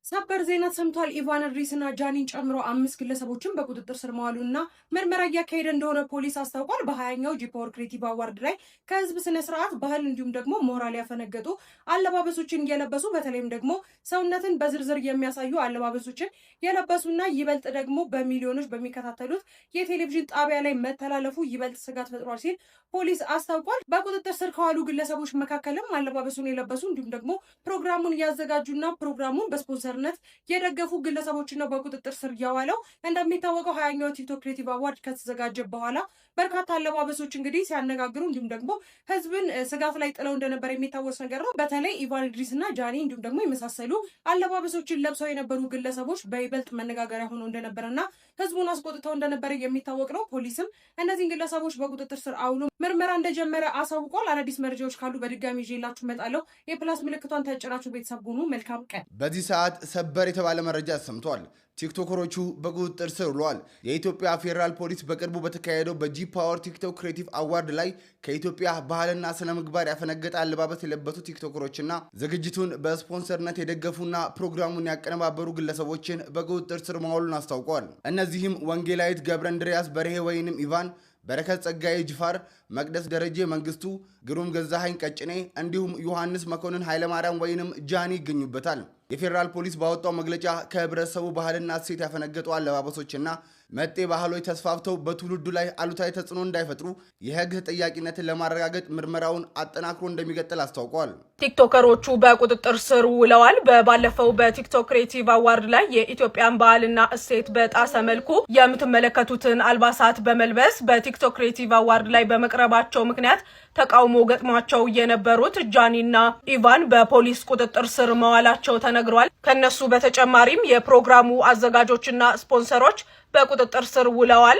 ሰበር ዜና ሰምቷል። ኢቫን ሪስና ጃኒን ጨምሮ 5 ግለሰቦችን በቁጥጥር ስር መዋሉና ምርመራ እያካሄደ እንደሆነ ፖሊስ አስታውቋል። በ20ኛው ጂ-ፓወር ክሬቲቭ አዋርድ ላይ ከህዝብ ስነ ስርዓት ባህል እንዲሁም ደግሞ ሞራል ያፈነገጡ አለባበሶችን እየለበሱ በተለይም ደግሞ ሰውነትን በዝርዝር የሚያሳዩ አለባበሶችን የለበሱና ይበልጥ ደግሞ በሚሊዮኖች በሚከታተሉት የቴሌቪዥን ጣቢያ ላይ መተላለፉ ይበልጥ ስጋት ፈጥሯል ሲል ፖሊስ አስታውቋል። በቁጥጥር ስር ከዋሉ ግለሰቦች መካከልም አለባበሱን የለበሱ እንዲሁም ደግሞ ፕሮግራሙን ያዘጋጁና ፕሮግራሙን በስፖንሰር የደገፉ ግለሰቦችን ነው በቁጥጥር ስር ያዋለው። እንደሚታወቀው 20ኛው ቲክቶክ ክሬቲቭ አዋርድ ከተዘጋጀ በኋላ በርካታ አለባበሶች እንግዲህ ሲያነጋግሩ እንዲሁም ደግሞ ህዝብን ስጋት ላይ ጥለው እንደነበር የሚታወስ ነገር ነው። በተለይ ኢቫን ኢድሪስና ጃኒ እንዲሁም ደግሞ የመሳሰሉ አለባበሶችን ለብሰው የነበሩ ግለሰቦች በይበልጥ መነጋገሪያ ሆነው እንደነበረና ህዝቡን አስቆጥተው እንደነበረ የሚታወቅ ነው። ፖሊስም እነዚህን ግለሰቦች በቁጥጥር ስር አውሎ ምርመራ እንደጀመረ አሳውቋል። አዳዲስ መረጃዎች ካሉ በድጋሚ ይዤላችሁ እመጣለሁ። የፕላስ ምልክቷን ተጭናችሁ ቤተሰብ ሁኑ። መልካም ቀን። በዚህ ሰዓት ሰበር የተባለ መረጃ ሰምቷል። ቲክቶከሮቹ በቁጥጥር ስር ውለዋል። የኢትዮጵያ ፌዴራል ፖሊስ በቅርቡ በተካሄደው በጂ-ፓወር ቲክቶክ ክሬቲቭ አዋርድ ላይ ከኢትዮጵያ ባህልና ስነ ምግባር ያፈነገጠ አለባበስ የለበሱ ቲክቶከሮችና ዝግጅቱን በስፖንሰርነት የደገፉና ፕሮግራሙን ያቀነባበሩ ግለሰቦችን በቁጥጥር ስር ማዋሉን አስታውቋል። እነዚህም ወንጌላዊት ገብረ እንድሪያስ በርሄ ወይንም ኢቫን፣ በረከት ጸጋዬ ጅፋር፣ መቅደስ ደረጀ መንግስቱ፣ ግሩም ገዛኸኝ ቀጭኔ እንዲሁም ዮሐንስ መኮንን ኃይለማርያም ወይንም ጃኒ ይገኙበታል። የፌዴራል ፖሊስ ባወጣው መግለጫ ከህብረተሰቡ ባህልና እሴት ያፈነገጡ አለባበሶችና መጤ ባህሎች ተስፋፍተው በትውልዱ ላይ አሉታዊ ተጽዕኖ እንዳይፈጥሩ የህግ ተጠያቂነትን ለማረጋገጥ ምርመራውን አጠናክሮ እንደሚቀጥል አስታውቋል። ቲክቶከሮቹ በቁጥጥር ስር ውለዋል። ባለፈው በቲክቶክ ክሬቲቭ አዋርድ ላይ የኢትዮጵያን ባህልና እሴት በጣሰ መልኩ የምትመለከቱትን አልባሳት በመልበስ በቲክቶክ ክሬቲቭ አዋርድ ላይ በመቅረባቸው ምክንያት ተቃውሞ ገጥሟቸው የነበሩት ጃኒና ኢቫን በፖሊስ ቁጥጥር ስር መዋላቸው ተነግሯል። ከነሱ በተጨማሪም የፕሮግራሙ አዘጋጆችና ስፖንሰሮች በቁጥጥር ስር ውለዋል።